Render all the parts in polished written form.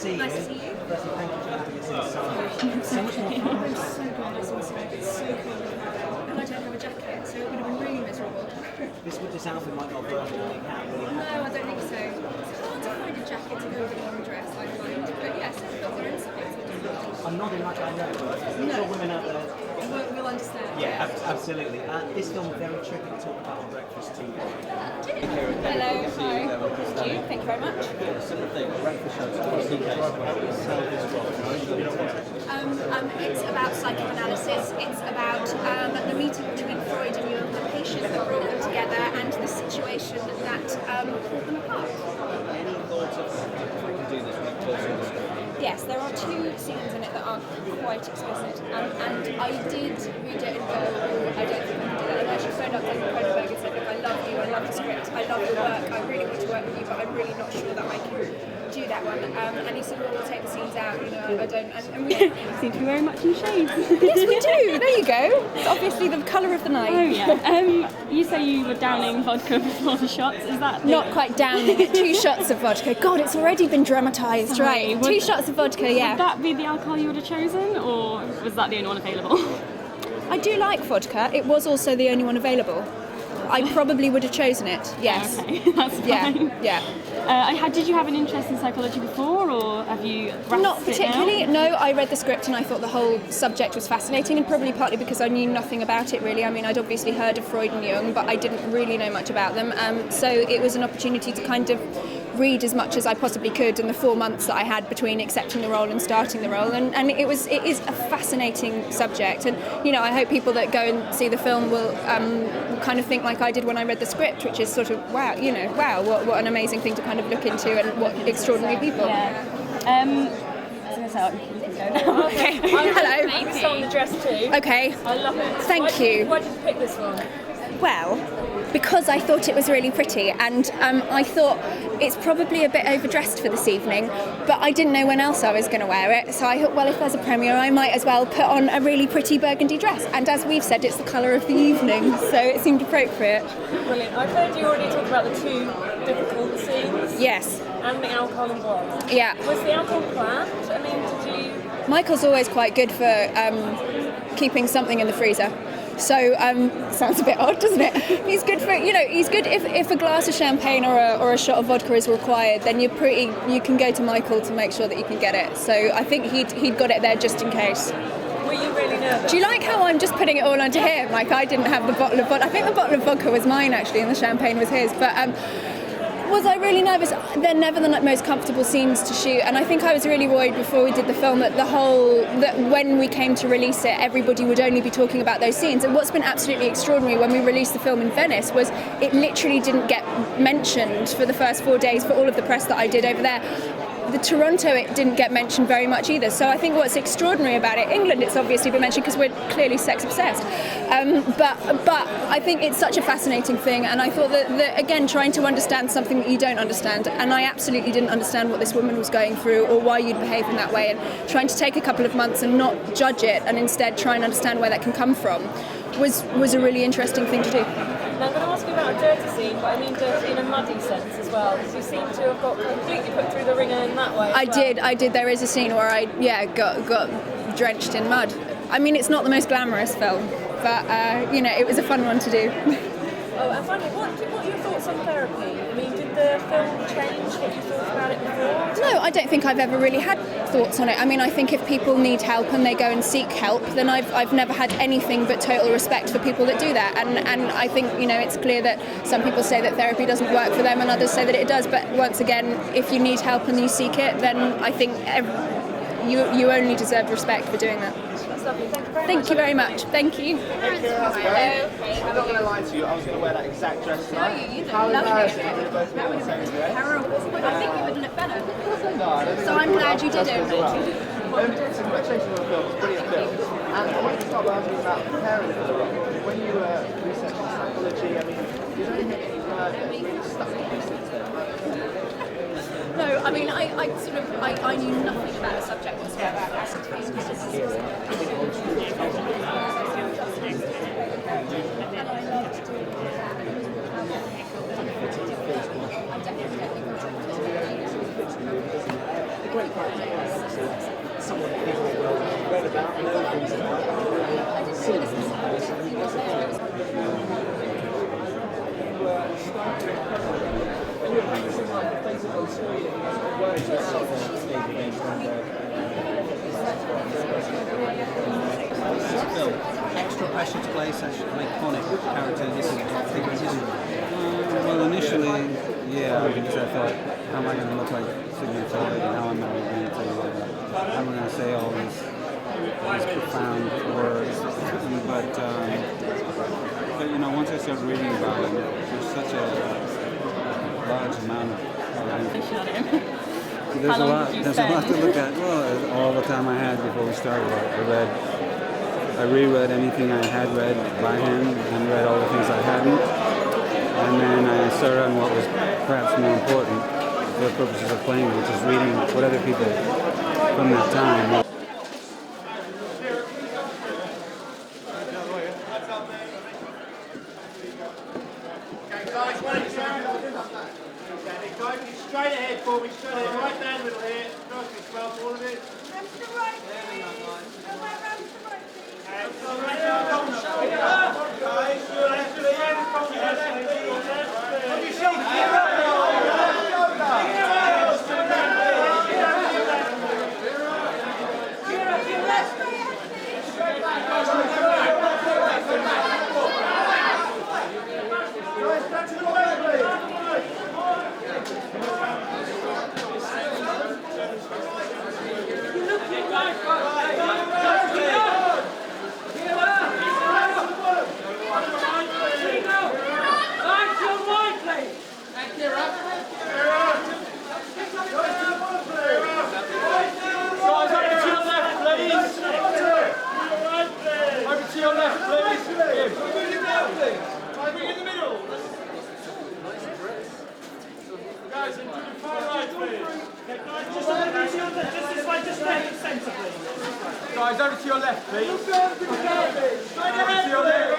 see you. Nice to see you. Firstly, thank you for having us inside. So much more fun. I'm so glad it's inside. It's so cold. And I don't have a jacket, so it would have been really miserable. This outfit might not work for you. No, I don't think so. It's hard to find a jacket to go with a long dress, I find. But yes, I've got their inside. I'm nodding like I know. There's all women out there. We'll understand. Yeah, absolutely. This film is very tricky to talk about on breakfast TV. Hello, hi. Thank you. Thank you very much. It's about psychoanalysis. It's about the meeting between Freud and Jung, the patient that brought them together, and the situation that pulled them apart. Any thoughts of how we can do this? We can talk through the script. Yes, there are 2 scenes in it that are quite explicit, and I did read it and go, oh, I don't think I can do that. And I actually phoned up David Cronenberg and said, look, I love you, I love the script, I love your work, I really want to work with you, but I'm really not sure that I can do that one. And he said, well, we'll take the scenes out, you know, I don't, and we seem to be very much in shades. Yes, we do. There you go. It's obviously the colour of the night. Oh yeah. You say you were downing vodka before the shots. Is that not quite downing it? 2 shots of vodka. God, it's already been dramatised, right? 2 shots of vodka. Yeah. Would that be the alcohol you would have chosen, or was that the only one available? I do like vodka. It was also the only one available. I probably would have chosen it. Yes. Okay, that's fine. Yeah. Did you have an interest in psychology before, or have you Not particularly. No, I read the script and I thought the whole subject was fascinating, and probably partly because I knew nothing about it really. I mean, I'd obviously heard of Freud and Jung, but I didn't really know much about them. So it was an opportunity to kind of read as much as I possibly could in the 4 months that I had between accepting the role and starting the role, and it is a fascinating subject, and you know, I hope people that go and see the film will kind of think like I did when I read the script, which is sort of wow, what an amazing thing to kind of look into, and what extraordinary people. Yeah. Okay. Hello. I saw the dress too. Okay. I love it. Thank you. Why did you pick this one? Well, because I thought it was really pretty, and I thought it's probably a bit overdressed for this evening, but I didn't know when else I was going to wear it, so I thought, well, if there's a premiere, I might as well put on a really pretty burgundy dress, and as we've said, it's the colour of the evening, so it seemed appropriate. Brilliant. I've heard you already talk about the 2 difficult scenes. Yes. And the alcohol involved. Yeah. Was the alcohol planned? I mean, did you... Michael's always quite good for keeping something in the freezer. So sounds a bit odd, doesn't it? He's good for, he's good if a glass of champagne or a shot of vodka is required, then you can go to Michael to make sure that you can get it. So I think he'd got it there just in case. Were you really nervous? Do you like how I'm just putting it all onto him? Like I didn't have the bottle of vodka. I think the bottle of vodka was mine actually, and the champagne was his. But was I really nervous? They're never the most comfortable scenes to shoot, and I think I was really worried before we did the film that when we came to release it, everybody would only be talking about those scenes. And what's been absolutely extraordinary when we released the film in Venice was it literally didn't get mentioned for the first 4 days for all of the press that I did over there. The Toronto, it didn't get mentioned very much either. So I think what's extraordinary about it, England, it's obviously been mentioned because we're clearly sex obsessed. But I think it's such a fascinating thing, and I thought that again, trying to understand something that you don't understand, and I absolutely didn't understand what this woman was going through or why you'd behave in that way, and trying to take a couple of months and not judge it, and instead try and understand where that can come from, was a really interesting thing to do. Now I'm going to ask you about a dirty scene, but I mean dirty in a muddy sense as well, because you seem to have got completely put through the ringer in that way. I did. There is a scene where I got drenched in mud. I mean, it's not the most glamorous film, but it was a fun one to do. Oh, and finally, what are your thoughts on therapy? I mean, did the film change what you thought about it before? No, I don't think I've ever really had thoughts on it. I mean, I think if people need help and they go and seek help, then I've never had anything but total respect for people that do that. And I think, it's clear that some people say that therapy doesn't work for them and others say that it does. But once again, if you need help and you seek it, then I think you only deserve respect for doing that. That's lovely. Thank you very much. Thank you. I'm not going to lie to you, I was going to wear that exact dress tonight. You How embarrassing if we both wore the same dress. terrible. I think you would look better. No, I don't think So I'm glad you didn't. So congratulations on the film, it's a brilliant film. And I wanted to start by asking about preparing for the role. When you were researching psychology, I mean, did there anything that you learned that really stuck with you since then? No, I mean, I knew nothing about the subject whatsoever. Great character. Bill, extra pressure to play such an iconic character in this figure in history? Well, initially, yeah, because I thought, how am I going to look like Sigmund Freud, and how am I going to say all these profound words? But you know, once I started reading about him, there's such a large amount of. There's a lot to look at. Well, all the time I had before we started, I reread anything I had read by him and read all the things I hadn't. And then I started on what was perhaps more important for the purposes of playing, which is reading what other people from that time. Straight ahead for me, straight ahead, right down the middle here. Nice big scrub, all of it. Guys, over to your left, please. Over to your left.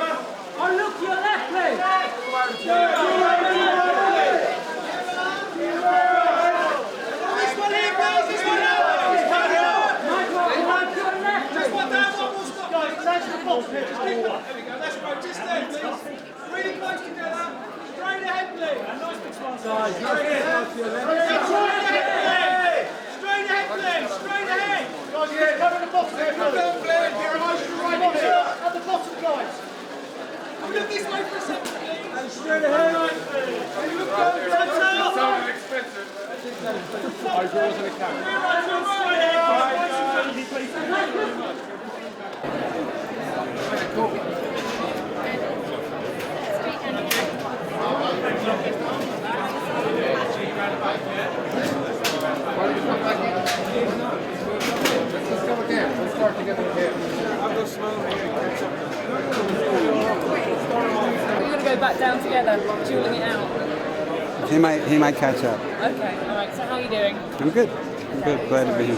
Oh, look to your left, please. This one here, guys. This one out. Just one down, one more spot. Guys, touch the box here. There we go. Let's go. Just there, please. Really close together. Straight ahead, please. Nice big one. Guys, straight ahead. Straight ahead, please. Straight ahead. Guys, you're covering the bottom here. At the bottom, guys. Come look this way for a second, please. And straight ahead. Look down, sounded expensive. Overalls and a cap. Let's go again. We'll start together again. We're going to go back down together, dueling it out. He might catch up. Okay, alright, so how are you doing? I'm good. Glad to be here.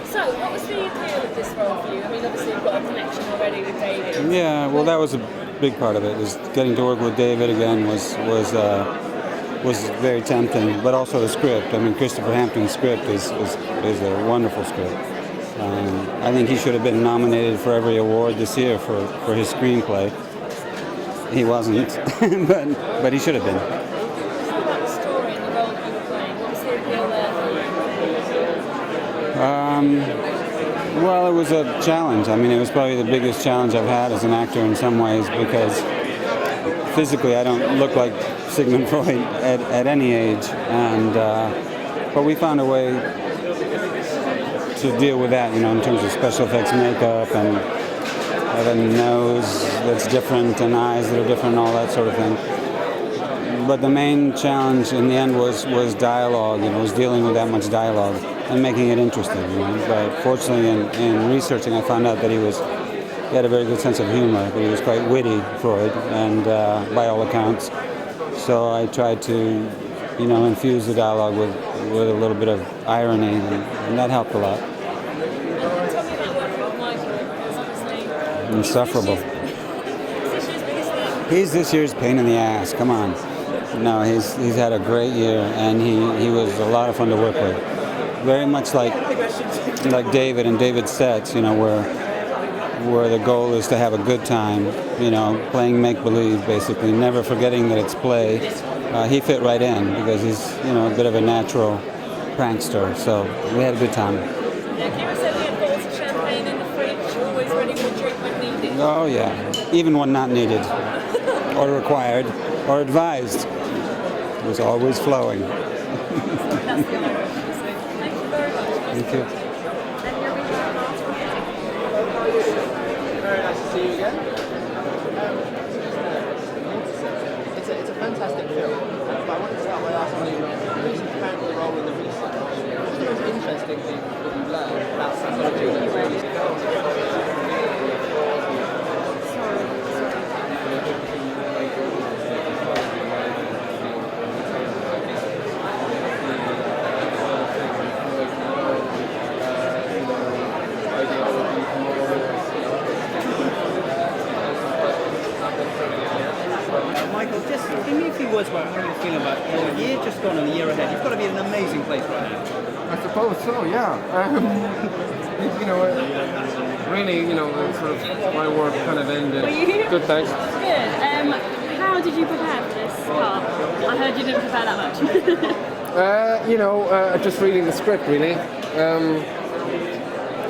So, what was the appeal of this role for you? I mean, obviously you've got a connection already with David. Yeah, well, that was a big part of it. Is getting to work with David again was very tempting, but also the script. I mean, Christopher Hampton's script is a wonderful script. I think he should have been nominated for every award this year for his screenplay. He wasn't, but he should have been. How about the story and the role that you were playing? What was the appeal there? Well, it was a challenge. I mean, it was probably the biggest challenge I've had as an actor in some ways, because physically I don't look like Sigmund Freud at any age, but we found a way to deal with that, you know, in terms of special effects makeup and have a nose that's different and eyes that are different and all that sort of thing. But the main challenge in the end was dialogue, was dealing with that much dialogue and making it interesting, But fortunately in researching I found out that he had a very good sense of humor, but he was quite witty, Freud, and by all accounts. So I tried to, infuse the dialogue with a little bit of irony, and that helped a lot. Tell me about working with Michael, because obviously... Insufferable. He's this year's pain in the ass, come on. No, he's had a great year, and he was a lot of fun to work with. Very much like David and David's sets, where the goal is to have a good time, playing make-believe, basically, never forgetting that it's play, he fit right in because he's, you know, a bit of a natural prankster. So we had a good time. Yeah, Keira said he had bottles of champagne in the fridge, always ready to drink when needed. Oh yeah, even when not needed, or required, or advised, it was always flowing. That's the Irish. So thank you very much. Thank you. And here we have Martin. Very nice to see you again. It's a fantastic film, but I wanted to start by asking you, the reason you found the role in the research, what's the most interesting thing that you learned about psychology that you really Michael, just give me a few words about how you're feeling about the year just gone and the year ahead. You've got to be in an amazing place right now. I suppose so, yeah. You know, really, you know, sort of my work kind of ended. Good, thanks. Good. How did you prepare for this part? I heard you didn't prepare that much. You know, just reading the script, really.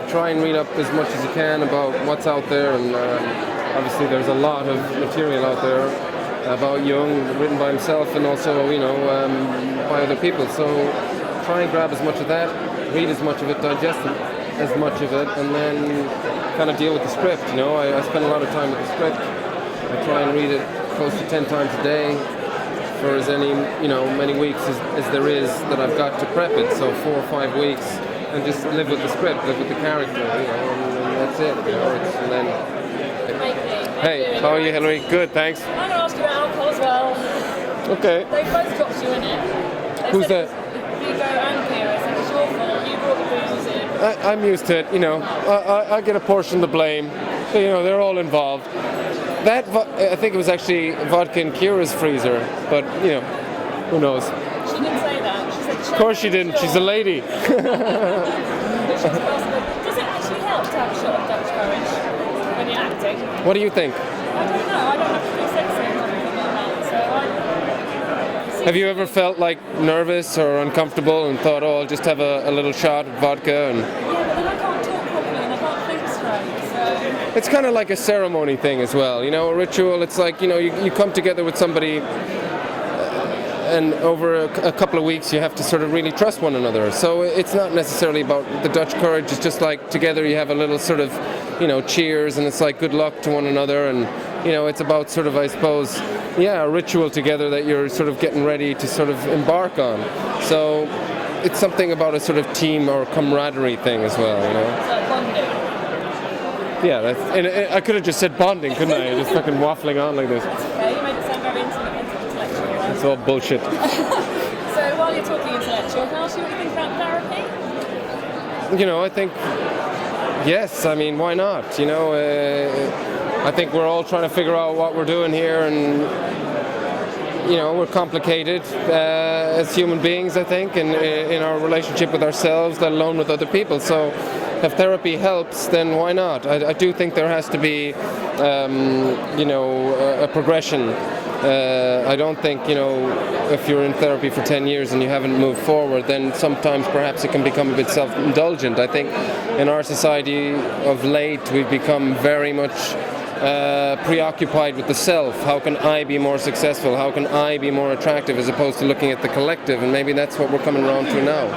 Try and read up as much as you can about what's out there, and obviously there's a lot of material out there about Jung, written by himself and also, you know, by other people. So try and grab as much of that, read as much of it, digest as much of it, and then kind of deal with the script. You know, I spend a lot of time with the script. I try and read it close to 10 times a day for as many weeks as there is that I've got to prep it. So 4 or 5 weeks, and just live with the script, live with the character, you know, and that's it. You know, and then. Hey, how are you, Henry? Good, thanks. I'm going to ask you about alcohol as well. Okay. They both dropped you in it. Who's that? Viggo and Keira said it's your fault. You brought the booze in. I'm used to it, you know. I get a portion of the blame. You know, they're all involved. That I think it was actually vodka in Keira's freezer, but you know, who knows? She didn't say that. She said. Of course she didn't. She's a lady. Does it actually help to have a shot of Dutch courage when you're acting? What do you think? I don't know. I don't have to do sex scenes or anything like that. So Have you ever felt like nervous or uncomfortable and thought, oh, I'll just have a little shot of vodka? And yeah, but then I can't talk properly and I can't think straight. So it's kind of like a ceremony thing as well, you know, a ritual. It's like, you know, you come together with somebody and over a couple of weeks you have to sort of really trust one another. So it's not necessarily about the Dutch courage. It's just like together you have a little sort of, you know, cheers, and it's like good luck to one another. And, you know, it's about sort of, I suppose, a ritual together that you're sort of getting ready to sort of embark on. So it's something about a sort of team or camaraderie thing as well, you know. it's like bonding. Yeah, and I could have just said bonding, couldn't I? Just fucking waffling on like this. Okay, you made it sound very intellectual. Right? It's all bullshit. So while you're talking intellectual, can I ask you what you think about therapy? You know, I think, yes, I mean, why not? You know, I think we're all trying to figure out what we're doing here, and, you know, we're complicated as human beings, I think, in our relationship with ourselves, let alone with other people. So if therapy helps, then why not? I do think there has to be, you know, a progression. I don't think, you know, if you're in therapy for 10 years and you haven't moved forward, then sometimes perhaps it can become a bit self-indulgent. I think in our society of late, we've become very much preoccupied with the self. How can I be more successful? How can I be more attractive, as opposed to looking at the collective? And maybe that's what we're coming around to now.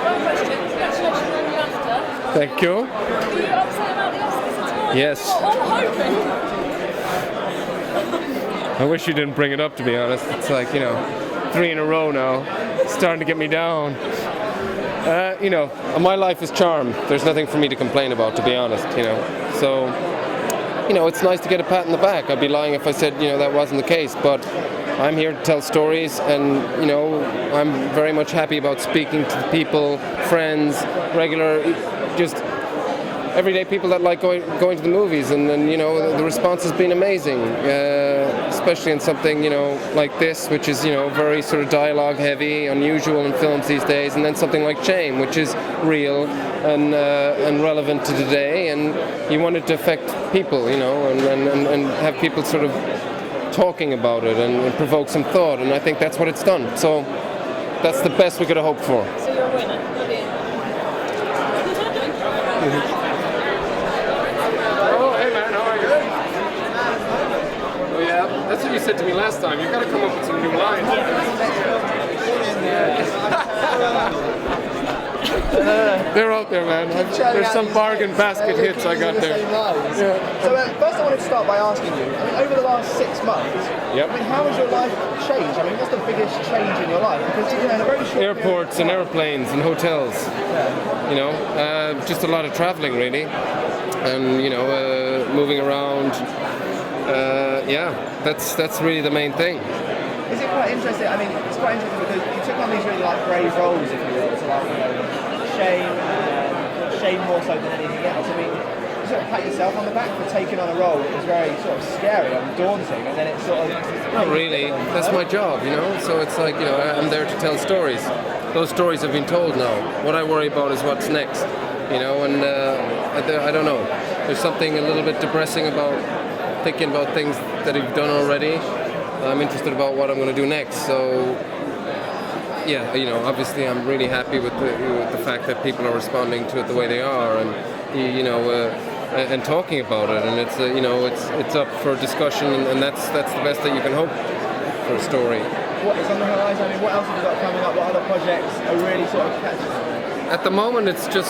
One question. Congratulations on your BAFTA. Thank you. Are you upset about the Oscars at all? Yes. I'm hoping. I wish you didn't bring it up, to be honest. It's like, you know, 3 in a row now. It's starting to get me down. You know, my life is charmed. There's nothing for me to complain about, to be honest, you know. So, you know, it's nice to get a pat in the back. I'd be lying if I said, you know, that wasn't the case. But I'm here to tell stories, and, you know, I'm very much happy about speaking to people, friends, regular, just everyday people that like going to the movies, and you know, the response has been amazing, especially in something, you know, like this, which is, you know, very sort of dialogue heavy, unusual in films these days, and then something like Shame, which is real and relevant to today, and you want it to affect people, you know, and have people sort of talking about it and provoke some thought, and I think that's what it's done. So that's the best we could have hoped for. So you're a winner, not the end. Oh, hey man, how are you? Oh yeah, that's what you said to me last time. You've got to come up with some new lines. They're out there, man. There's some bargain basket hits I got there. Yeah. So first I wanted to start by asking you, I mean, over the last 6 months, Yep. I mean, how has your life changed? I mean, what's the biggest change in your life? Because, you know, in a very short Airports and airplanes and hotels. You know, just a lot of traveling really, and you know, moving around. Yeah, that's really the main thing. Is it quite interesting? I mean, it's quite interesting because you took on these really like brave roles, if you will, to like, you know, shame more so than anything else. I mean, you sort of pat yourself on the back for taking on a role that was very sort of scary and daunting, and then it's sort of... Not really. That's my job, you know. So it's like, you know, I'm there to tell stories. Those stories have been told now. What I worry about is what's next, you know. And I don't know. There's something a little bit depressing about thinking about things that you've done already. I'm interested about what I'm going to do next. So, yeah, you know, obviously I'm really happy with the fact that people are responding to it the way they are, and you know, and talking about it, and it's you know, it's up for discussion, and that's the best that you can hope for a story. What is on the horizon? I mean, what else have you got coming up? What other projects are really sort of catching you? At the moment, it's just